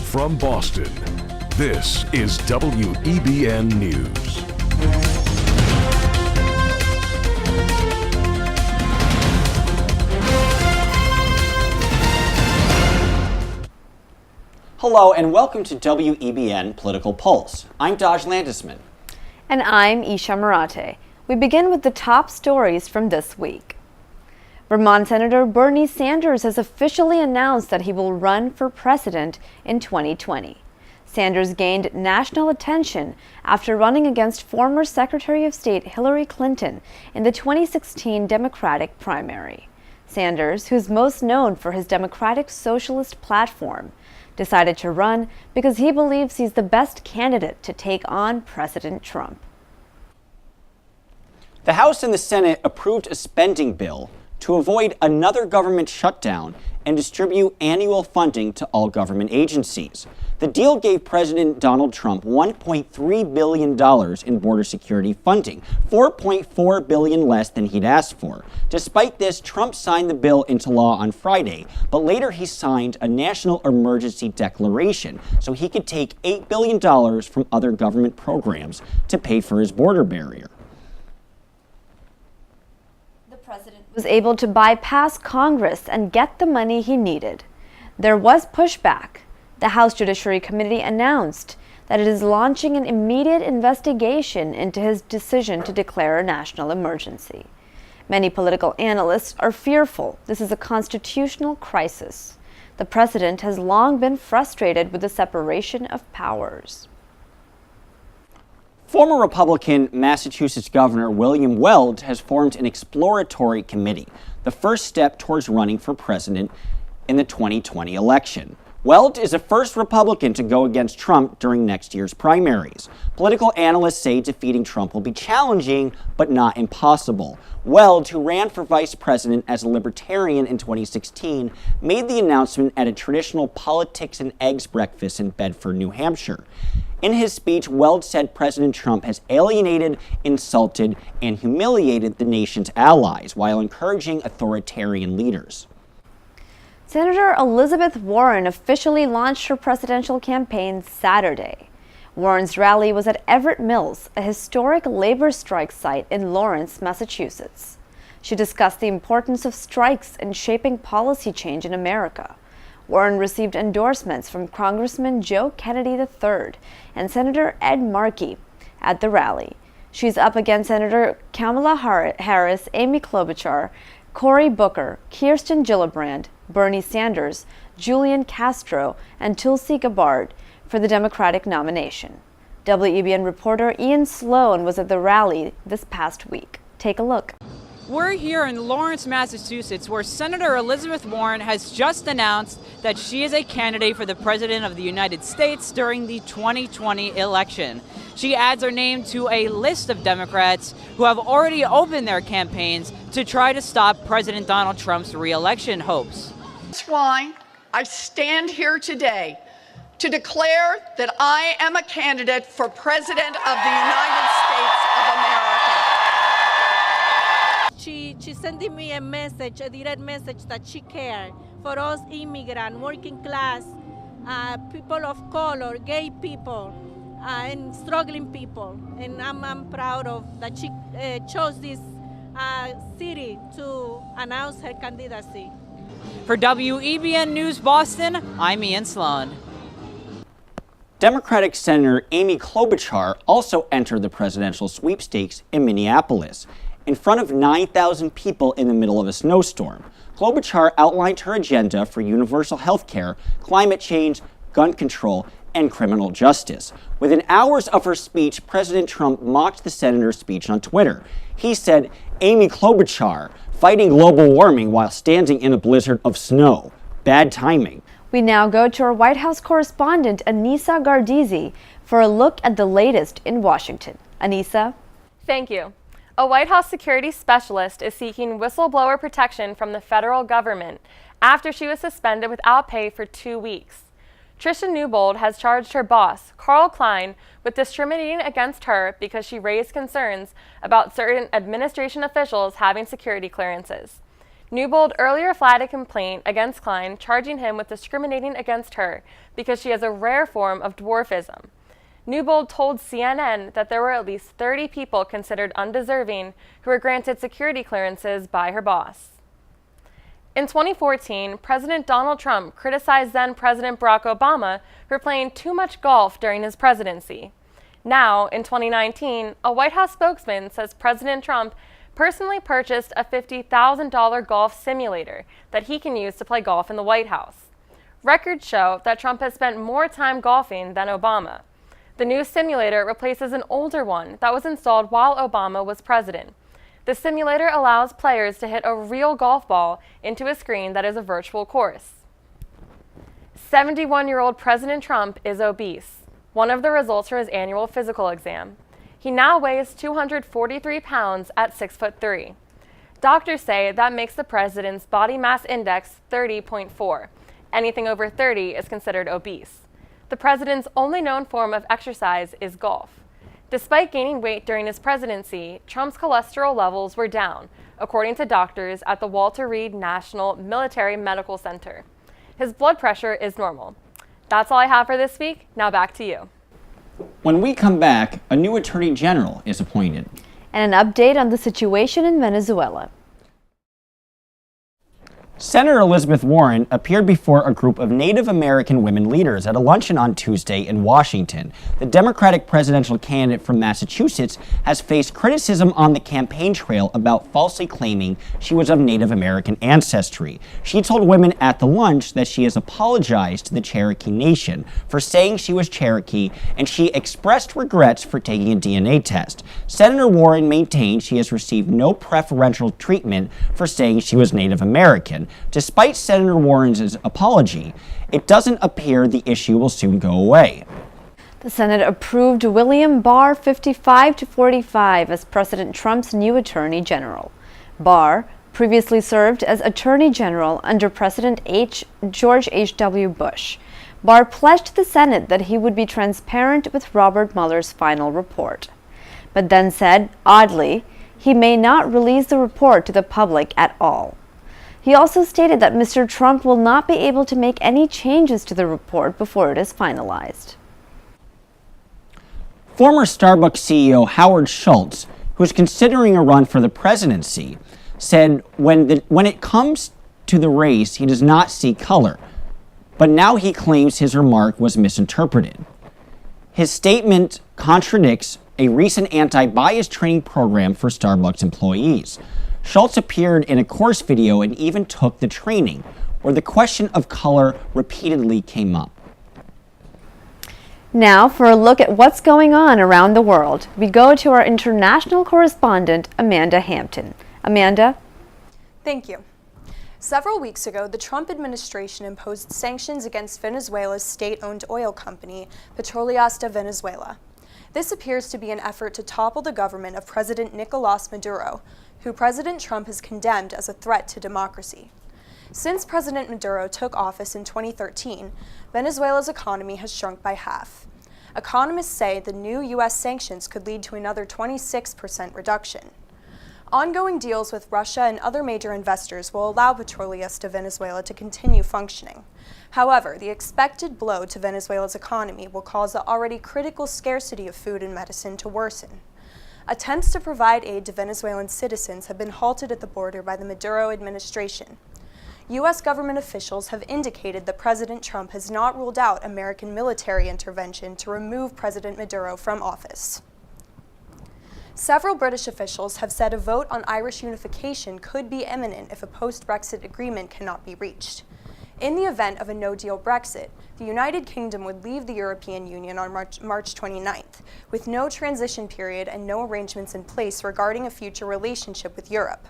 From Boston, this is WEBN News. Hello and welcome to WEBN Political Pulse. I'm Daj Landesman. And I'm Isha Marate. We begin with the top stories from this week. Vermont Senator Bernie Sanders has officially announced that he will run for president in 2020. Sanders gained national attention after running against former Secretary of State Hillary Clinton in the 2016 Democratic primary. Sanders, who's most known for his Democratic Socialist platform, decided to run because he believes he's the best candidate to take on President Trump. The House and the Senate approved a spending bill to avoid another government shutdown and distribute annual funding to all government agencies. The deal gave President Donald Trump $1.3 billion in border security funding, $4.4 billion less than he'd asked for. Despite this, Trump signed the bill into law on Friday, but later he signed a national emergency declaration so he could take $8 billion from other government programs to pay for his border barrier. The president was able to bypass Congress and get the money he needed. There was pushback. The House Judiciary Committee announced that it is launching an immediate investigation into his decision to declare a national emergency. Many political analysts are fearful this is a constitutional crisis. The president has long been frustrated with the separation of powers. Former Republican Massachusetts Governor William Weld has formed an exploratory committee, the first step towards running for president in the 2020 election. Weld is the first Republican to go against Trump during next year's primaries. Political analysts say defeating Trump will be challenging, but not impossible. Weld, who ran for vice president as a libertarian in 2016, made the announcement at a traditional politics and eggs breakfast in Bedford, New Hampshire. In his speech, Weld said President Trump has alienated, insulted, and humiliated the nation's allies while encouraging authoritarian leaders. Senator Elizabeth Warren officially launched her presidential campaign Saturday. Warren's rally was at Everett Mills, a historic labor strike site in Lawrence, Massachusetts. She discussed the importance of strikes in shaping policy change in America. Warren received endorsements from Congressman Joe Kennedy III and Senator Ed Markey at the rally. She's up against Senator Kamala Harris, Amy Klobuchar, Cory Booker, Kirsten Gillibrand, Bernie Sanders, Julian Castro, and Tulsi Gabbard for the Democratic nomination. WEBN reporter Ian Sloan was at the rally this past week. Take a look. We're here in Lawrence, Massachusetts, where Senator Elizabeth Warren has just announced that she is a candidate for the President of the United States during the 2020 election. She adds her name to a list of Democrats who have already opened their campaigns to try to stop President Donald Trump's re-election hopes. That's why I stand here today to declare that I am a candidate for President of the United States of America. She's sending me a message, a direct message that she cares for us immigrant, working class, people of color, gay people, and struggling people. And I'm proud of that she chose this city to announce her candidacy. For WEBN News Boston, I'm Ian Sloan. Democratic Senator Amy Klobuchar also entered the presidential sweepstakes in Minneapolis in front of 9,000 people in the middle of a snowstorm. Klobuchar outlined her agenda for universal health care, climate change, gun control, and criminal justice. Within hours of her speech, President Trump mocked the senator's speech on Twitter. He said, "Amy Klobuchar, fighting global warming while standing in a blizzard of snow. Bad timing." We now go to our White House correspondent, Anissa Gardizi, for a look at the latest in Washington. Anissa? Thank you. A White House security specialist is seeking whistleblower protection from the federal government after she was suspended without pay for 2 weeks. Tricia Newbold has charged her boss, Carl Klein, with discriminating against her because she raised concerns about certain administration officials having security clearances. Newbold earlier filed a complaint against Klein, charging him with discriminating against her because she has a rare form of dwarfism. Newbold told CNN that there were at least 30 people considered undeserving who were granted security clearances by her boss. In 2014, President Donald Trump criticized then-President Barack Obama for playing too much golf during his presidency. Now, in 2019, a White House spokesman says President Trump personally purchased a $50,000 golf simulator that he can use to play golf in the White House. Records show that Trump has spent more time golfing than Obama. The new simulator replaces an older one that was installed while Obama was president. The simulator allows players to hit a real golf ball into a screen that is a virtual course. 71-year-old President Trump is obese, one of the results from his annual physical exam. He now weighs 243 pounds at 6'3". Doctors say that makes the president's body mass index 30.4. Anything over 30 is considered obese. The president's only known form of exercise is golf. Despite gaining weight during his presidency, Trump's cholesterol levels were down, according to doctors at the Walter Reed National Military Medical Center. His blood pressure is normal. That's all I have for this week. Now back to you. When we come back, a new attorney general is appointed. And an update on the situation in Venezuela. Senator Elizabeth Warren appeared before a group of Native American women leaders at a luncheon on Tuesday in Washington. The Democratic presidential candidate from Massachusetts has faced criticism on the campaign trail about falsely claiming she was of Native American ancestry. She told women at the lunch that she has apologized to the Cherokee Nation for saying she was Cherokee, and she expressed regrets for taking a DNA test. Senator Warren maintained she has received no preferential treatment for saying she was Native American. Despite Senator Warren's apology, it doesn't appear the issue will soon go away. The Senate approved William Barr 55-45 as President Trump's new Attorney General. Barr previously served as Attorney General under President George H.W. Bush. Barr pledged the Senate that he would be transparent with Robert Mueller's final report, but then said, oddly, he may not release the report to the public at all. He also stated that Mr. Trump will not be able to make any changes to the report before it is finalized. Former Starbucks CEO Howard Schultz, who is considering a run for the presidency, said when it comes to the race, he does not see color. But now he claims his remark was misinterpreted. His statement contradicts a recent anti-bias training program for Starbucks employees. Schultz appeared in a course video and even took the training, where the question of color repeatedly came up. Now, for a look at what's going on around the world, we go to our international correspondent, Amanda Hampton. Amanda? Thank you. Several weeks ago, the Trump administration imposed sanctions against Venezuela's state-owned oil company, Petroleas de Venezuela. This appears to be an effort to topple the government of President Nicolás Maduro, who President Trump has condemned as a threat to democracy. Since President Maduro took office in 2013, Venezuela's economy has shrunk by half. Economists say the new U.S. sanctions could lead to another 26% reduction. Ongoing deals with Russia and other major investors will allow Petroleas de Venezuela to continue functioning. However, the expected blow to Venezuela's economy will cause the already critical scarcity of food and medicine to worsen. Attempts to provide aid to Venezuelan citizens have been halted at the border by the Maduro administration. U.S. government officials have indicated that President Trump has not ruled out American military intervention to remove President Maduro from office. Several British officials have said a vote on Irish unification could be imminent if a post-Brexit agreement cannot be reached. In the event of a no-deal Brexit, the United Kingdom would leave the European Union on March 29th, with no transition period and no arrangements in place regarding a future relationship with Europe.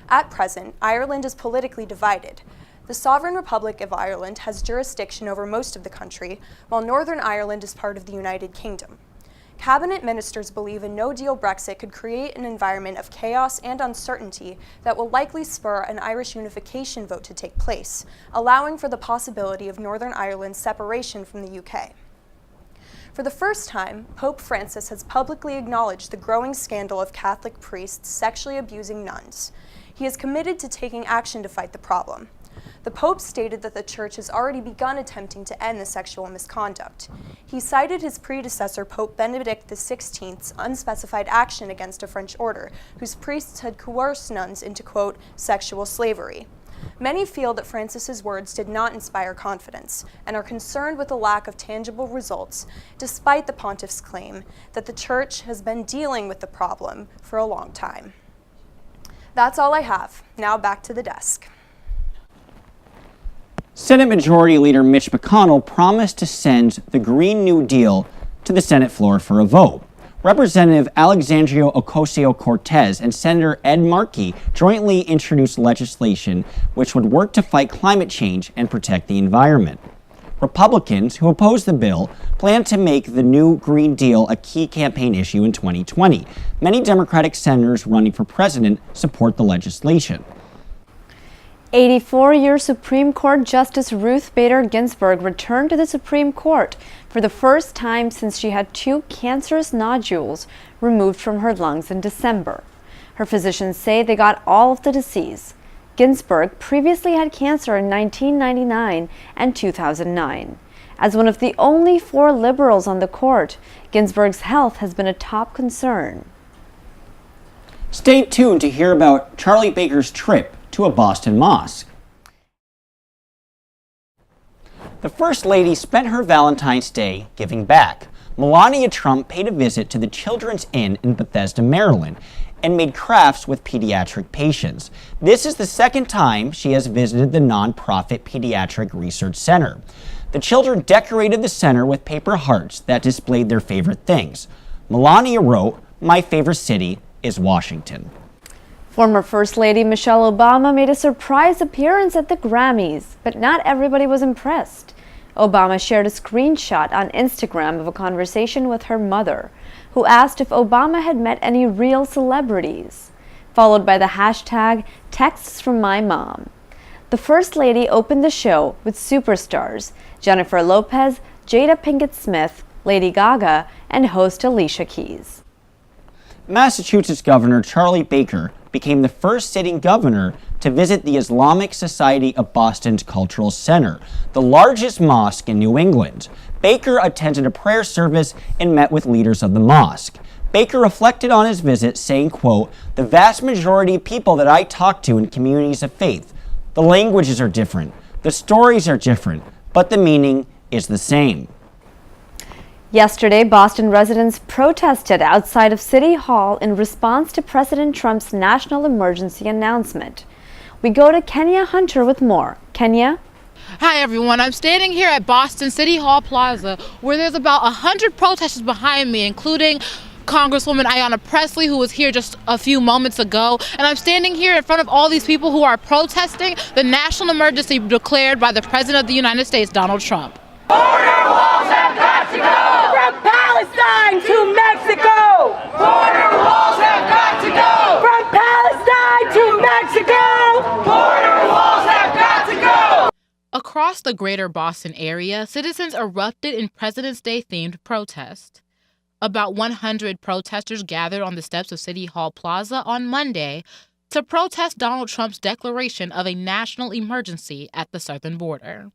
At present, Ireland is politically divided. The Sovereign Republic of Ireland has jurisdiction over most of the country, while Northern Ireland is part of the United Kingdom. Cabinet ministers believe a no-deal Brexit could create an environment of chaos and uncertainty that will likely spur an Irish unification vote to take place, allowing for the possibility of Northern Ireland's separation from the UK. For the first time, Pope Francis has publicly acknowledged the growing scandal of Catholic priests sexually abusing nuns. he is committed to taking action to fight the problem. The Pope stated that the Church has already begun attempting to end the sexual misconduct. He cited his predecessor, Pope Benedict XVI's unspecified action against a French order, whose priests had coerced nuns into, quote, sexual slavery. Many feel that Francis's words did not inspire confidence and are concerned with the lack of tangible results, despite the pontiff's claim that the Church has been dealing with the problem for a long time. That's all I have. Now back to the desk. Senate Majority Leader Mitch McConnell promised to send the Green New Deal to the Senate floor for a vote. Representative Alexandria Ocasio-Cortez and Senator Ed Markey jointly introduced legislation which would work to fight climate change and protect the environment. Republicans who oppose the bill plan to make the new Green Deal a key campaign issue in 2020. Many Democratic senators running for president support the legislation. 84-year Supreme Court Justice Ruth Bader Ginsburg returned to the Supreme Court for the first time since she had 2 cancerous nodules removed from her lungs in December. Her physicians say they got all of the disease. Ginsburg previously had cancer in 1999 and 2009. As one of the only 4 liberals on the court, Ginsburg's health has been a top concern. Stay tuned to hear about Charlie Baker's trip to a Boston mosque. The First Lady spent her Valentine's Day giving back. Melania Trump paid a visit to the Children's Inn in Bethesda, Maryland, and made crafts with pediatric patients. This is the second time she has visited the nonprofit Pediatric Research Center. The children decorated the center with paper hearts that displayed their favorite things. Melania wrote, "My favorite city is Washington." Former First Lady Michelle Obama made a surprise appearance at the Grammys, but not everybody was impressed. Obama shared a screenshot on Instagram of a conversation with her mother, who asked if Obama had met any real celebrities, followed by the hashtag texts from my mom. The First Lady opened the show with superstars Jennifer Lopez, Jada Pinkett Smith, Lady Gaga, and host Alicia Keys. Massachusetts Governor Charlie Baker became the first sitting governor to visit the Islamic Society of Boston's Cultural Center, the largest mosque in New England. Baker attended a prayer service and met with leaders of the mosque. Baker reflected on his visit, saying, quote, "The vast majority of people that I talk to in communities of faith, the languages are different, the stories are different, but the meaning is the same." Yesterday, Boston residents protested outside of City Hall in response to President Trump's national emergency announcement. We go to Kenya Hunter with more. Kenya? Hi everyone, I'm standing here at Boston City Hall Plaza where there's about 100 protesters behind me, including Congresswoman Ayanna Pressley, who was here just a few moments ago. And I'm standing here in front of all these people who are protesting the national emergency declared by the President of the United States, Donald Trump. Border walls have got to go! From Palestine to Mexico! Border walls have got to go! From Palestine to Mexico! Border walls have got to go! Across the greater Boston area, citizens erupted in President's Day themed protest. About 100 protesters gathered on the steps of City Hall Plaza on Monday to protest Donald Trump's declaration of a national emergency at the southern border.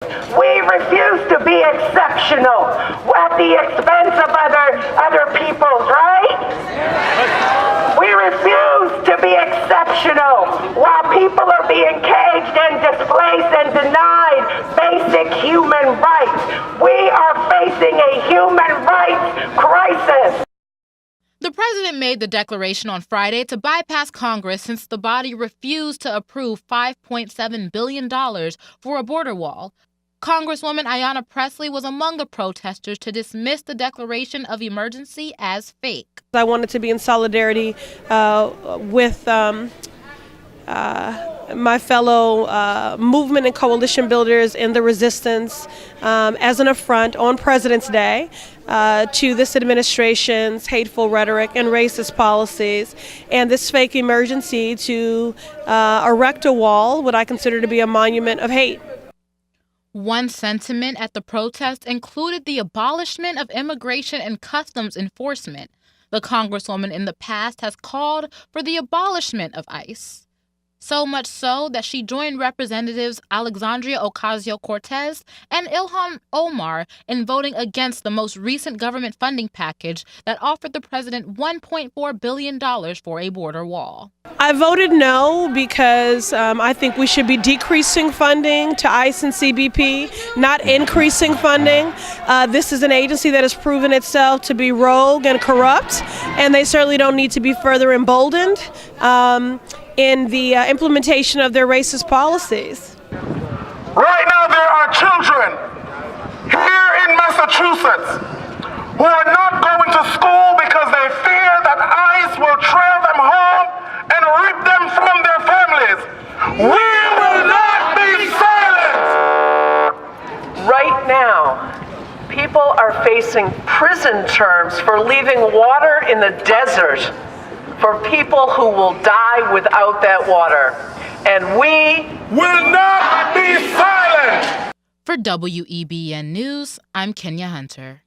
We refuse to be exceptional at the expense of other people's, right? We refuse to be exceptional while people are being caged and displaced and denied basic human rights. We are facing a human rights crisis. The president made the declaration on Friday to bypass Congress since the body refused to approve $5.7 billion for a border wall. Congresswoman Ayanna Pressley was among the protesters to dismiss the declaration of emergency as fake. I wanted to be in solidarity with my fellow movement and coalition builders in the resistance as an affront on President's Day to this administration's hateful rhetoric and racist policies and this fake emergency to erect a wall, what I consider to be a monument of hate. One sentiment at the protest included the abolishment of immigration and customs enforcement. The Congresswoman in the past has called for the abolishment of ICE. So much so that she joined Representatives Alexandria Ocasio-Cortez and Ilhan Omar in voting against the most recent government funding package that offered the president $1.4 billion for a border wall. I voted no because I think we should be decreasing funding to ICE and CBP, not increasing funding. This is an agency that has proven itself to be rogue and corrupt, and they certainly don't need to be further emboldened in the implementation of their racist policies. Right now there are children here in Massachusetts who are not going to school because they fear that ICE will trail them home and rip them from their families. We will not be silent! Right now, people are facing prison terms for leaving water in the desert for people who will die without that water. And we will not be silent! For WEBN News, I'm Kenya Hunter.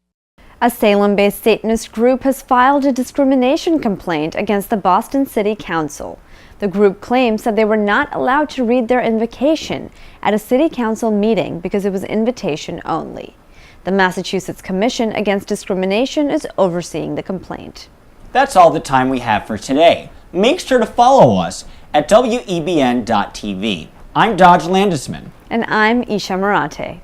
A Salem-based Satanist group has filed a discrimination complaint against the Boston City Council. The group claims that they were not allowed to read their invocation at a city council meeting because it was invitation only. The Massachusetts Commission Against Discrimination is overseeing the complaint. That's all the time we have for today. Make sure to follow us at WEBN.TV. I'm Dodge Landesman. And I'm Isha Marate.